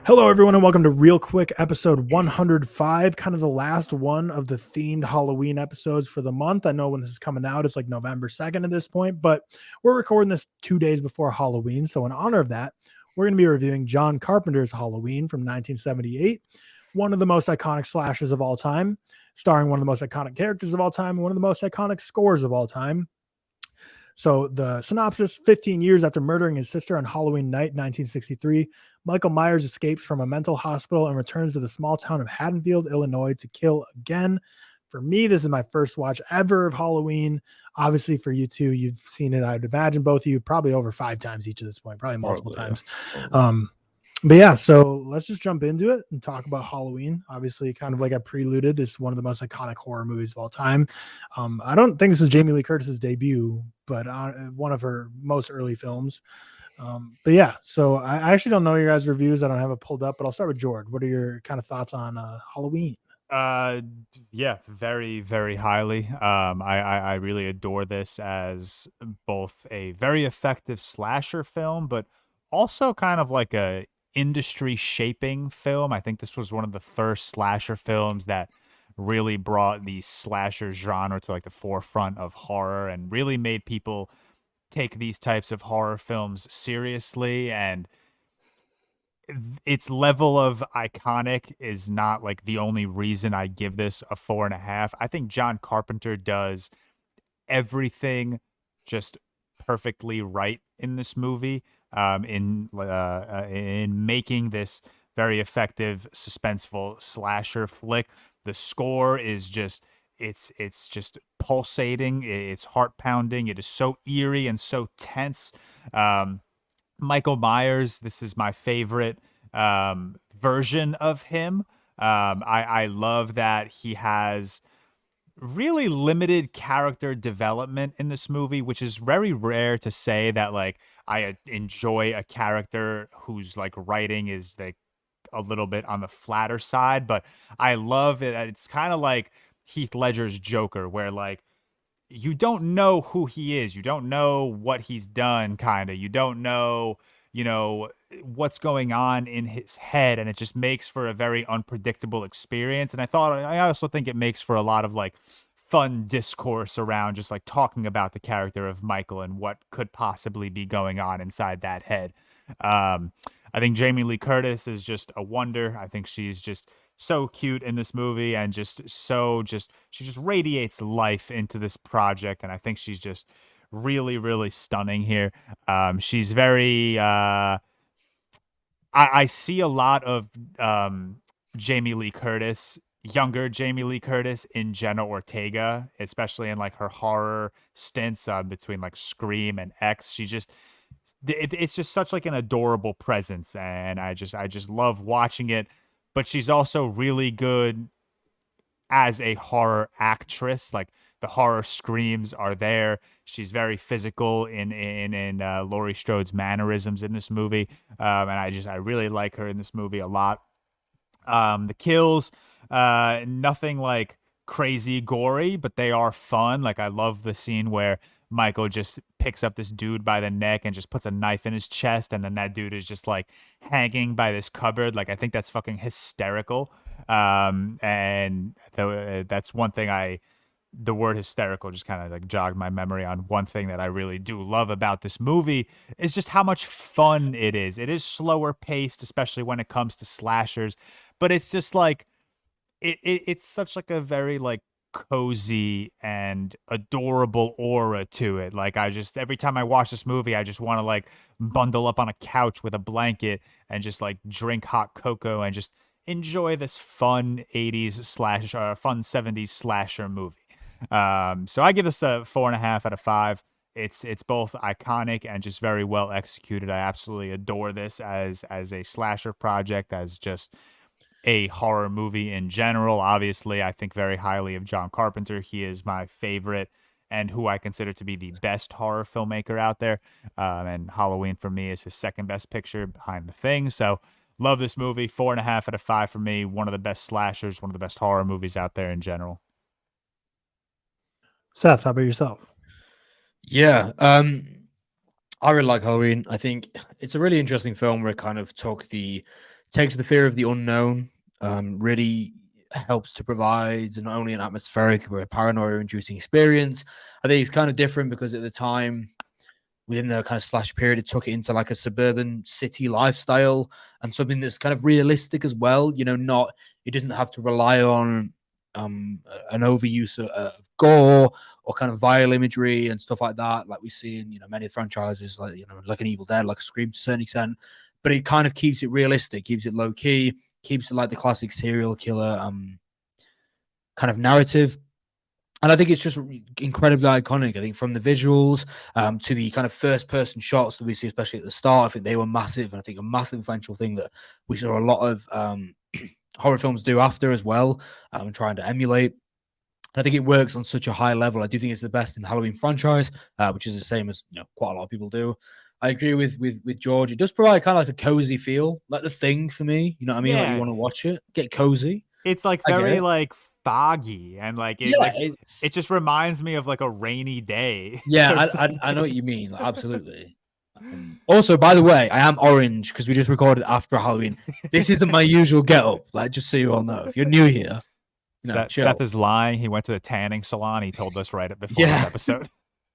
Hello, everyone, and welcome to ReelQuick episode 105, kind of the last one of the themed Halloween episodes for the month. I know when this is coming out, it's like November 2nd at this point, but we're recording this 2 days before Halloween. So in honor of that, we're going to be reviewing John Carpenter's Halloween from 1978, one of the most iconic slashers of all time, starring one of the most iconic characters of all time, and one of the most iconic scores of all time. So the synopsis: 15 years after murdering his sister on Halloween night 1963, Michael Myers escapes from a mental hospital and returns to the small town of Haddonfield, Illinois to kill again. For me, this is my first watch ever of Halloween. Obviously, for you two, you've seen it, I'd imagine both of you probably over 5 times each at this point, probably multiple times. But yeah, so let's just jump into it and talk about Halloween. Obviously, kind of like I preluded, it's one of the most iconic horror movies of all time. I don't think this was Jamie Lee Curtis's debut, but one of her most early films. But yeah, so I actually don't know your guys' reviews. I don't have it pulled up, but I'll start with George. What are your kind of thoughts on Halloween? Yeah, very, very highly. I really adore this as both a very effective slasher film, but also kind of like a industry shaping film. I think this was one of the first slasher films that really brought the slasher genre to like the forefront of horror and really made people take these types of horror films seriously. And its level of iconic is not like the only reason I give this a 4.5. I think John Carpenter does everything just perfectly right in this movie, in making this very effective suspenseful slasher flick. The score is just it's just pulsating, it's heart pounding, it is so eerie and so tense. Michael Myers, this is my favorite version of him. I love that he has really limited character development in this movie, which is very rare to say that like I enjoy a character whose like writing is like a little bit on the flatter side, but I love it. It's kind of like Heath Ledger's Joker, where like you don't know who he is. You don't know what he's done, kind of. You don't know, what's going on in his head. And it just makes for a very unpredictable experience. And I also think it makes for a lot of like fun discourse around just like talking about the character of Michael and what could possibly be going on inside that head. I think Jamie Lee Curtis is just a wonder. I think she's just so cute in this movie and she just radiates life into this project. And I think she's just really, really stunning here. She's very, I see a lot of Jamie Lee Curtis, younger Jamie Lee Curtis in Jenna Ortega, especially in like her horror stints between like Scream and X. It's just such like an adorable presence, and I just love watching it. But she's also really good as a horror actress. Like the horror screams are there. She's very physical in Laurie Strode's mannerisms in this movie, and I really like her in this movie a lot. The kills, nothing like crazy gory, but they are fun. Like I love the scene where Michael just picks up this dude by the neck and just puts a knife in his chest, and then that dude is just like hanging by this cupboard. Like I think that's fucking hysterical. And that's one thing the word hysterical just kind of like jogged my memory on one thing that I really do love about this movie is just how much fun it is. It is slower paced, especially when it comes to slashers, but it's just like it's such like a very like cozy and adorable aura to it. Like every time I watch this movie, I just want to like bundle up on a couch with a blanket and just like drink hot cocoa and just enjoy this fun 80s fun 70s slasher movie. So I give this a 4.5 out of 5. It's both iconic and just very well executed. I absolutely adore this as a slasher project, as just a horror movie in general. Obviously, I think very highly of John Carpenter. He is my favorite and who I consider to be the best horror filmmaker out there. And Halloween for me is his second best picture behind The Thing. So love this movie. 4.5 out of 5 for me. One of the best slashers, one of the best horror movies out there in general. Seth, how about yourself? Yeah, I really like Halloween. I think it's a really interesting film where it kind of took the takes the fear of the unknown, really helps to provide not only an atmospheric but a paranoia-inducing experience. I think it's kind of different because at the time, within the kind of slash period, it took it into like a suburban city lifestyle and something that's kind of realistic as well. You know, it doesn't have to rely on an overuse of gore or kind of vile imagery and stuff like that, like we see in many franchises, like like an Evil Dead, like a Scream to a certain extent. But it kind of keeps it realistic, keeps it low key, keeps it like the classic serial killer kind of narrative. And I think it's just incredibly iconic. I think from the visuals to the kind of first-person shots that we see, especially at the start, I think they were massive. And I think a massive influential thing that we saw a lot of horror films do after as well, and trying to emulate. And I think it works on such a high level. I do think it's the best in the Halloween franchise, which is the same as quite a lot of people do. I agree with George. It does provide kind of like a cozy feel, like The Thing for me. You know what I mean? Like you want to watch it, get cozy. It's like very like foggy and like it just reminds me of like a rainy day. Yeah, I know what you mean. Like, absolutely. Also, by the way, I am orange because we just recorded after Halloween. This isn't my usual get-up, like just so you all know. If you're new here, Seth is lying. He went to the tanning salon. He told us right before this episode.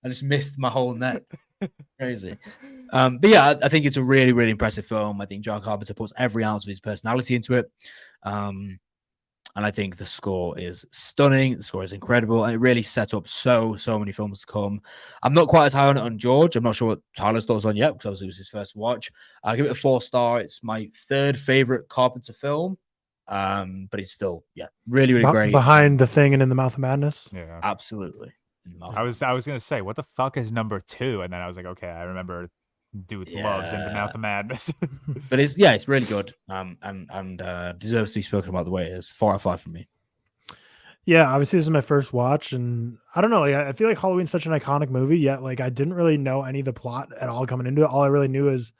I just missed my whole neck. Crazy. But yeah, I think it's a really, really impressive film. I think John Carpenter puts every ounce of his personality into it. And I think the score is stunning. The score is incredible. And it really set up so many films to come. I'm not quite as high on it on George. I'm not sure what Tyler's thoughts on yet, because obviously it was his first watch. I'll give it a 4-star. It's my third favorite Carpenter film. But it's still, really, really great. Behind The Thing and In the Mouth of Madness. Yeah, absolutely. I was gonna say, what the fuck is number 2? And then I was like, okay, I remember dude loves In the Mouth of Madness. But it's really good. And deserves to be spoken about the way it is. 4 out of 5 from me. Yeah, obviously this is my first watch, and I don't know, like, I feel like Halloween's such an iconic movie, yet like I didn't really know any of the plot at all coming into it. All I really knew is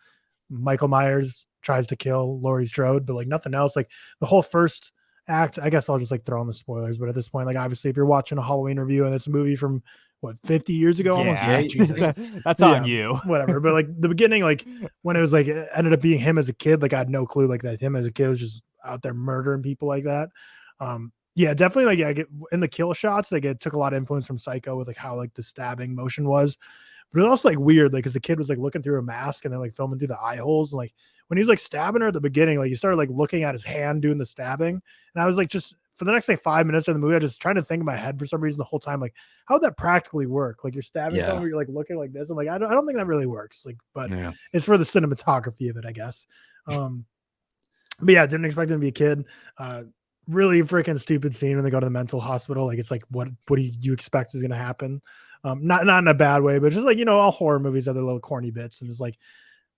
Michael Myers tries to kill Laurie Strode, but like nothing else. Like the whole first act, I guess I'll just like throw in the spoilers, but at this point, like obviously if you're watching a Halloween review and it's a movie from 50 years ago, almost. Jesus. That's on you. Whatever. But like the beginning, like when it was like it ended up being him as a kid, like I had no clue like that him as a kid was just out there murdering people like that. Yeah, definitely. Like I get in the kill shots, like it took a lot of influence from Psycho with like how like the stabbing motion was. But it was also like weird, like because the kid was like looking through a mask and then like filming through the eye holes. And like when he was like stabbing her at the beginning, like you started like looking at his hand doing the stabbing. And I was like, just for the next like 5 minutes of the movie, I was just trying to think in my head for some reason the whole time, like how would that practically work? Like you're stabbing someone, you're like looking like this. I'm like, I don't think that really works. Like, but it's for the cinematography of it, I guess. But yeah, didn't expect him to be a kid. Really freaking stupid scene when they go to the mental hospital. Like it's like, what do you expect is going to happen? Not in a bad way, but just like, all horror movies have their little corny bits. And it's like,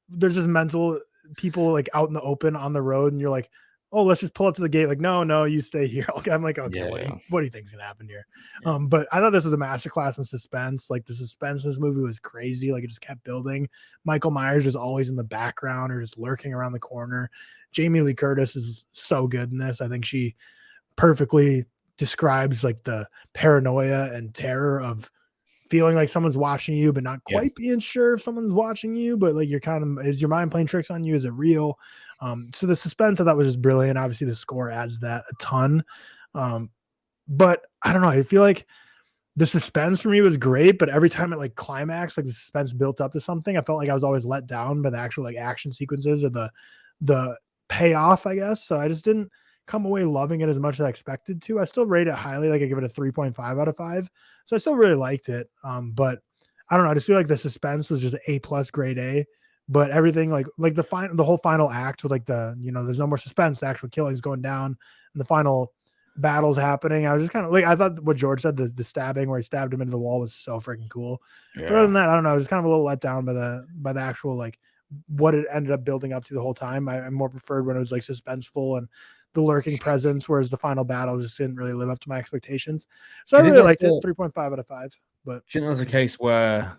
there's just mental people like out in the open on the road. And you're like, oh, let's just pull up to the gate. Like, no, you stay here. I'm like, okay, what do you think's going to happen here? But I thought this was a masterclass in suspense. Like the suspense in this movie was crazy. Like it just kept building. Michael Myers is always in the background or just lurking around the corner. Jamie Lee Curtis is so good in this. I think she perfectly describes like the paranoia and terror of feeling like someone's watching you, but not quite being sure if someone's watching you, but like you're kind of, is your mind playing tricks on you? Is it real? So the suspense I thought was just brilliant. Obviously the score adds that a ton. But I don't know. I feel like the suspense for me was great, but every time it like climaxed, like the suspense built up to something, I felt like I was always let down by the actual like action sequences or the payoff, I guess. So I just didn't come away loving it as much as I expected to. I still rate it highly. Like I give it a 3.5 out of 5. So I still really liked it. But I don't know. I just feel like the suspense was just A+ grade A, but everything like the whole final act with like there's no more suspense. The actual killing's going down and the final battles happening. I was just kind of like, I thought what George said, the stabbing where he stabbed him into the wall was so freaking cool. But other than that, I don't know. I was kind of a little let down by the actual, like what it ended up building up to the whole time. I more preferred when it was like suspenseful and the lurking presence, whereas the final battle just didn't really live up to my expectations. So I really liked it. 3.5 out of 5. But do you think there's a case where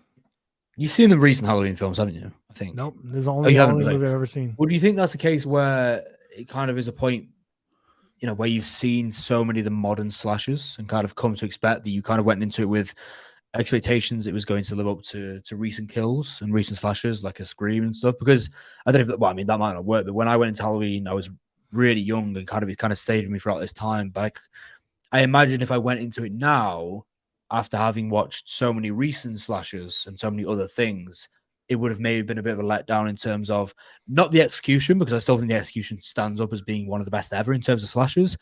you've seen the recent Halloween films, haven't you? I think. Nope. There's the only Halloween movie I've ever seen. Well, do you think that's a case where it kind of is a point, where you've seen so many of the modern slashers and kind of come to expect that you kind of went into it with expectations it was going to live up to recent kills and recent slashes like a Scream and stuff, because I don't know if, well, I mean, that might not work, but when I went into Halloween, I was really young and it kind of stayed with me throughout this time. But I imagine if I went into it now, after having watched so many recent slashers and so many other things, it would have maybe been a bit of a letdown in terms of not the execution, because I still think the execution stands up as being one of the best ever in terms of slashers,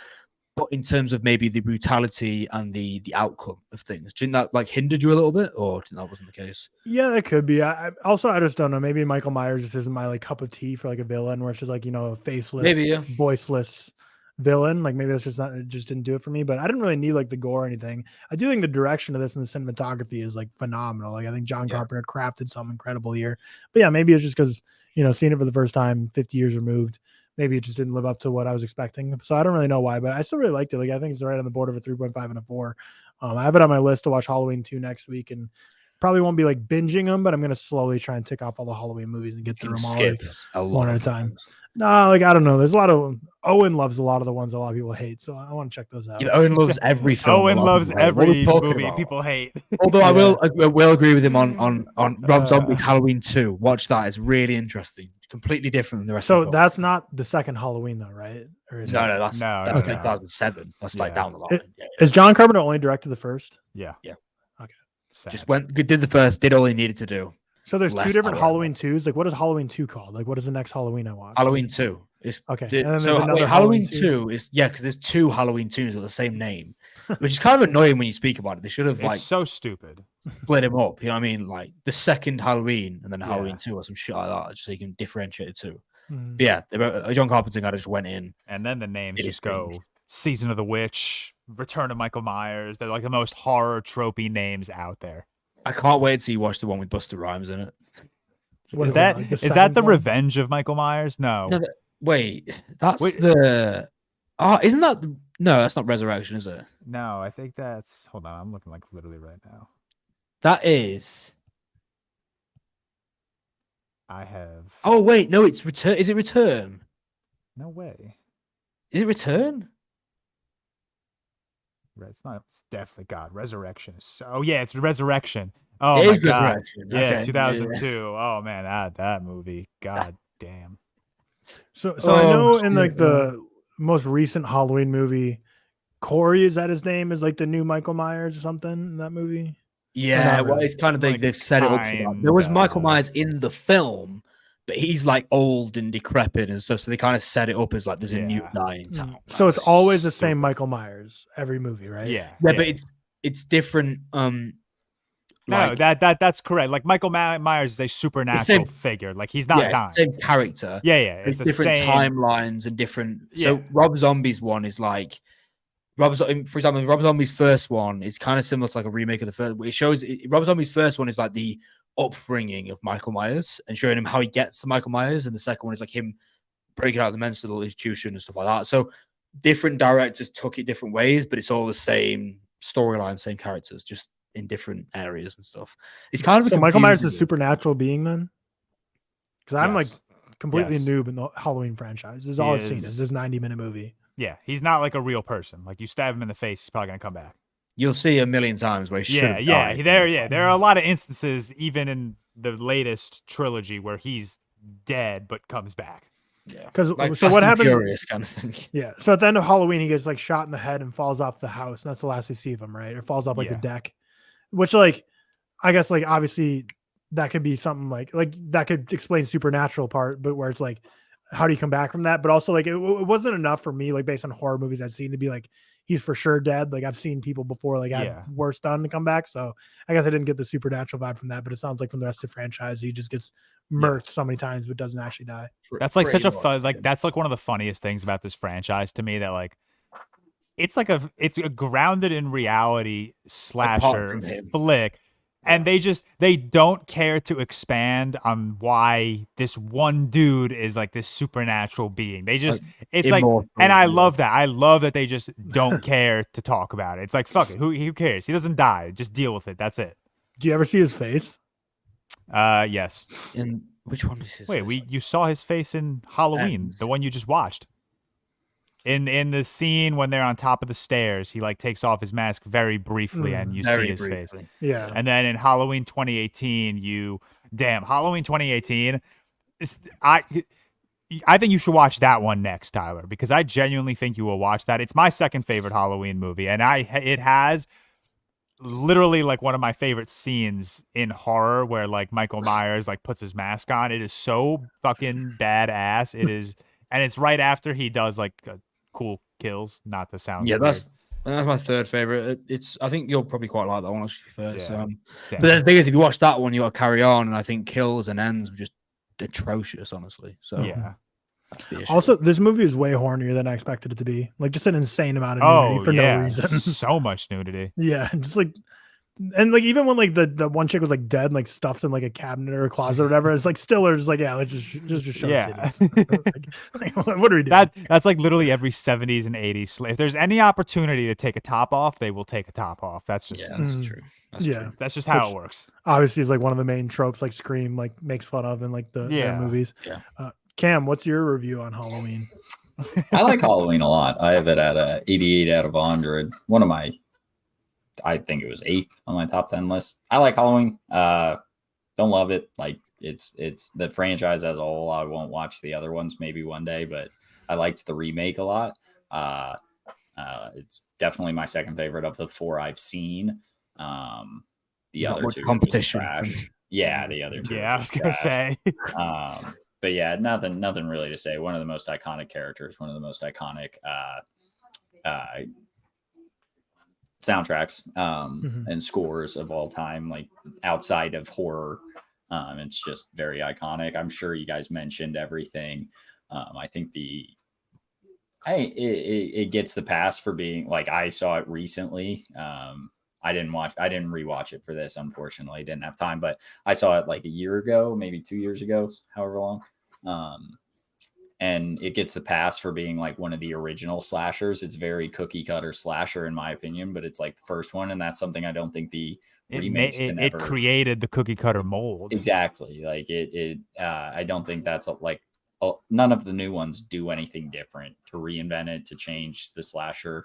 but in terms of maybe the brutality and the outcome of things. Didn't that like hindered you a little bit, or that wasn't the case? Yeah, it could be. I just don't know. Maybe Michael Myers just isn't my like cup of tea for like a villain, where it's just like, you know, a faceless, Maybe, yeah. voiceless villain. Like maybe that's just not, it just didn't do it for me. But I didn't really need like the gore or anything. I do think the direction of this and the cinematography is like phenomenal. Like I think John Carpenter crafted something incredible here. But yeah, maybe it's just because, you know, seeing it for the first time 50 years removed, maybe it just didn't live up to what I was expecting. So I don't really know why, but I still really liked it. Like I think it's right on the border of a 3.5 and a 4. I have it on my list to watch Halloween 2 next week, and probably won't be like binging them, but I'm going to slowly try and tick off all the Halloween movies and get through them all like, one at a time. No, like I don't know. There's a lot of Owen loves a lot of the ones a lot of people hate, so I want to check those out. Yeah, Owen loves every film. Owen loves every movie people hate. Although I will agree with him on Rob Zombie's Halloween 2. Watch that; it's really interesting. Completely different than the rest. So of the that's not the second Halloween, though, right? Or is no, it? That's like 2007. That's like down the line. Is John Carpenter only directed the first? Yeah. Okay. Sad. Just did the first, did all he needed to do. So there's 2 different Halloween 2s. Like, what is Halloween 2 called? Like, what is the next Halloween I watch? Halloween 2. Okay. So Halloween 2 is because there's 2 Halloween 2s with the same name, which is kind of annoying when you speak about it. They should have It's so stupid. Split him up. You know what I mean? Like the second Halloween and then Halloween 2 or some shit like that, just so you can differentiate the two. But yeah, John Carpenter kind of just went in, and then the names just go Season of the Witch, Return of Michael Myers. They're like the most horror tropey names out there. I can't wait till you watch the one with Busta Rhymes in it. Is that the Revenge of Michael Myers? No. That's the. Oh, isn't that no? That's not Resurrection, is it? No, I think that's. Hold on, I'm looking like literally right now. That is. I have. Oh wait, no, it's Return. Is it Return? No way. Is it Return? It's not. It's definitely God. Resurrection. Oh yeah, it's Resurrection. Oh it my is God. Resurrection. Yeah, okay. 2002. Yeah. Oh man, that movie. God damn. So I know in like the most recent Halloween movie, Corey, is that his name? Is like the new Michael Myers or something in that movie? Yeah, well, it's kind of they've set it up for that. There was Michael Myers in the film, but he's like old and decrepit and stuff. So they kind of set it up as like there's a new guy in town. So it's always the same Michael Myers every movie, right? Yeah. But it's different. No, that's correct. Like Michael Myers is a supernatural figure. Like he's not dying. Same character. Yeah. It's different timelines and different. So Rob Zombie's one is like. For example, Rob Zombie's first one is kind of similar to like a remake of the first. It shows Rob Zombie's first one is like the upbringing of Michael Myers and showing him how he gets to Michael Myers, and the second one is like him breaking out of the mental institution and stuff like that. So different directors took it different ways, but it's all the same storyline, same characters, just in different areas and stuff. It's kind of so Michael Myers is a supernatural being then, because I'm like completely noob in the Halloween franchise. This is all I've seen. Is this 90-minute movie? Yeah, he's not like a real person. Like you stab him in the face, he's probably gonna come back. You'll see a million times where he should. There are a lot of instances, even in the latest trilogy, where he's dead but comes back. Yeah, because like so what happened? Furious kind of thing. Yeah, so at the end of Halloween, he gets like shot in the head and falls off the house, and that's the last we see of him, right? Or falls off like the deck, which like I guess like obviously that could be something like that could explain supernatural part, but where it's like, how do you come back from that? But also like it wasn't enough for me, like based on horror movies I've seen, to be like he's for sure dead. Like I've seen people before like had worse done to come back, so I guess I didn't get the supernatural vibe from that. But it sounds like from the rest of the franchise he just gets murked so many times but doesn't actually die. That's like such a fun, like that's like one of the funniest things about this franchise to me, that like it's a grounded in reality slasher flick. And they don't care to expand on why this one dude is like this supernatural being. They just, it's like, and I love that. I love that they just don't care to talk about it. It's like, fuck it. Who cares? He doesn't die. Just deal with it. That's it. Do you ever see his face? Yes. In which one is his face? You saw his face in Halloween, the one you just watched. in the scene when they're on top of the stairs, he like takes off his mask very briefly and you see his face. Yeah. And then in Halloween 2018, Halloween 2018, I think you should watch that one next, Tyler, because I genuinely think you will watch that. It's my second favorite Halloween movie, and it has literally like one of my favorite scenes in horror where like Michael Myers like puts his mask on. It is so fucking badass. It is, and it's right after he does like cool kills. Not to sound weird. That's my third favorite. I think you'll probably quite like that one actually first. Yeah. But the thing is, if you watch that one, you got to carry on, and I think kills and ends were just atrocious, honestly. So yeah. That's the issue. Also, this movie is way hornier than I expected it to be. Like, just an insane amount of nudity for no reason. So much nudity. Yeah, just like, and like even when like the one chick was like dead and like stuffed in like a cabinet or a closet or whatever, it's like still they're just like, yeah, let's just show titties. like, what are we doing? That's like literally every 70s and 80s. If there's any opportunity to take a top off, they will take a top off. That's just that's true. That's true. That's just how it works. Obviously, is like one of the main tropes like Scream like makes fun of in like their movies. Yeah. Cam, what's your review on Halloween? I like Halloween a lot. I have it at a 88 out of 100. One of my, I think it was 8th on my top 10 list. I like Halloween. Don't love it. Like it's the franchise as a whole. I won't watch the other ones maybe one day, but I liked the remake a lot. It's definitely my second favorite of the 4 I've seen. The other 2 competition. Yeah, the other 2. Yeah, I was gonna say. But yeah, nothing really to say. One of the most iconic characters, one of the most iconic soundtracks and scores of all time, like outside of horror. It's just very iconic. I'm sure you guys mentioned everything. I think it gets the pass for being like, I saw it recently. I didn't rewatch it for this, unfortunately. I didn't have time, but I saw it like a year ago, maybe 2 years ago, however long. And it gets the pass for being like one of the original slashers. It's very cookie cutter slasher in my opinion, but it's like the first one. And that's something I don't think the remakes can ever. It created the cookie cutter mold. Exactly. Like I don't think that's none of the new ones do anything different to reinvent it, to change the slasher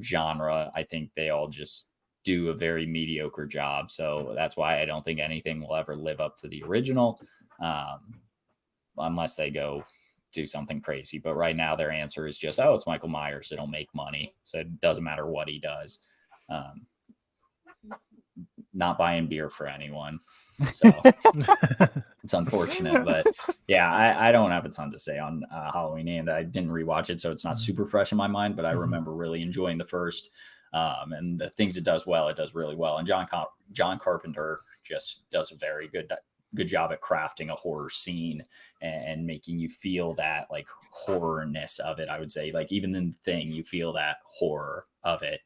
genre. I think they all just do a very mediocre job. So that's why I don't think anything will ever live up to the original, unless they go do something crazy. But right now their answer is just, it's Michael Myers. It'll make money. So it doesn't matter what he does. Not buying beer for anyone. So it's unfortunate, but yeah, I don't have a ton to say on Halloween, and I didn't rewatch it, so it's not super fresh in my mind, but I remember really enjoying the first, and the things it does well, it does really well. And John Carpenter just does a very good job at crafting a horror scene and making you feel that like horrorness of it. I would say, like, even in The Thing, you feel that horror of it.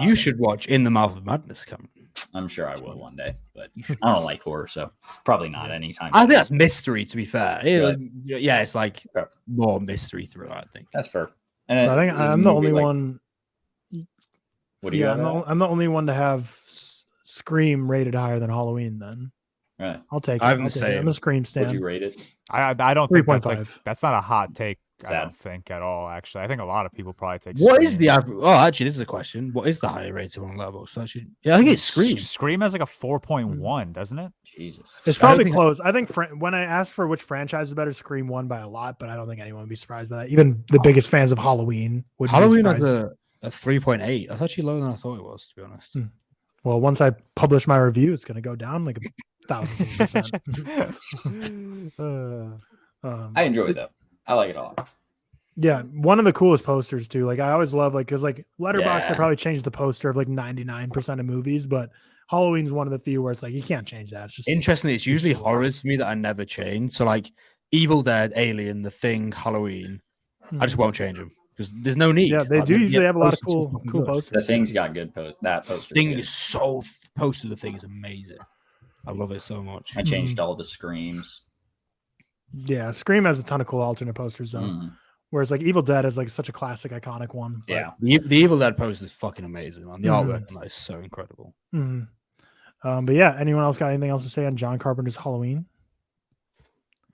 You should watch In the Mouth of Madness, Cameron. I'm sure I will one day, but I don't like horror, so probably not anytime. I think that's mystery, to be fair. Yeah, it's like more mystery thriller, I think. That's fair. And so I think I'm the only one. What do you I'm the only one to have Scream rated higher than Halloween then. Right. I'll take it. I'm a Scream stand. Would you rate it? I don't think 3.5. That's not a hot take. I don't think at all. Actually, I think a lot of people probably take. What Scream. is the average? Oh, actually, this is a question. What is the higher rated one level? So I think it's Scream. Scream has like a 4.1, doesn't it? Jesus, it's probably close. I think when I asked for which franchise is better, Scream won by a lot, but I don't think anyone would be surprised by that. Even the biggest fans of Halloween would. Halloween has a 3.8. That's actually lower than I thought it was, to be honest. Well, once I publish my review, it's going to go down like 1,000%. I enjoy it though. I like it a lot. Yeah, one of the coolest posters too. Like I always love because like Letterboxd, I probably changed the poster of like 99% of movies, but Halloween's one of the few where it's like you can't change that. It's just interestingly, it's usually horrors for me that I never change. So like Evil Dead, Alien, The Thing, Halloween, I just won't change them because there's no need. Yeah, they do usually have a lot of cool posters. The Thing's got good that poster. Thing is so poster. The Thing is amazing. I love it so much. I changed all the Screams. Yeah, Scream has a ton of cool alternate posters though. Whereas like Evil Dead is like such a classic, iconic one. Yeah, the Evil Dead poster is fucking amazing, man. The artwork on that is so incredible. But yeah, anyone else got anything else to say on John Carpenter's Halloween?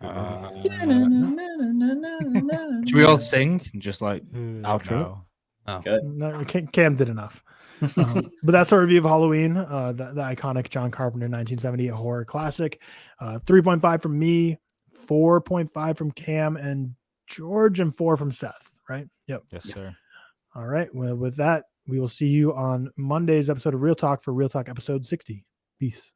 John Should we all sing and just like outro? No. Oh. Good. No, Cam did enough. But that's our review of Halloween, the iconic John Carpenter 1978 horror classic. 3.5 from me, 4.5 from Cam and George, and 4 from Seth, right? Yep. Yes, sir. All right. Well, with that, we will see you on Monday's episode of Real Talk for Real Talk episode 60. Peace.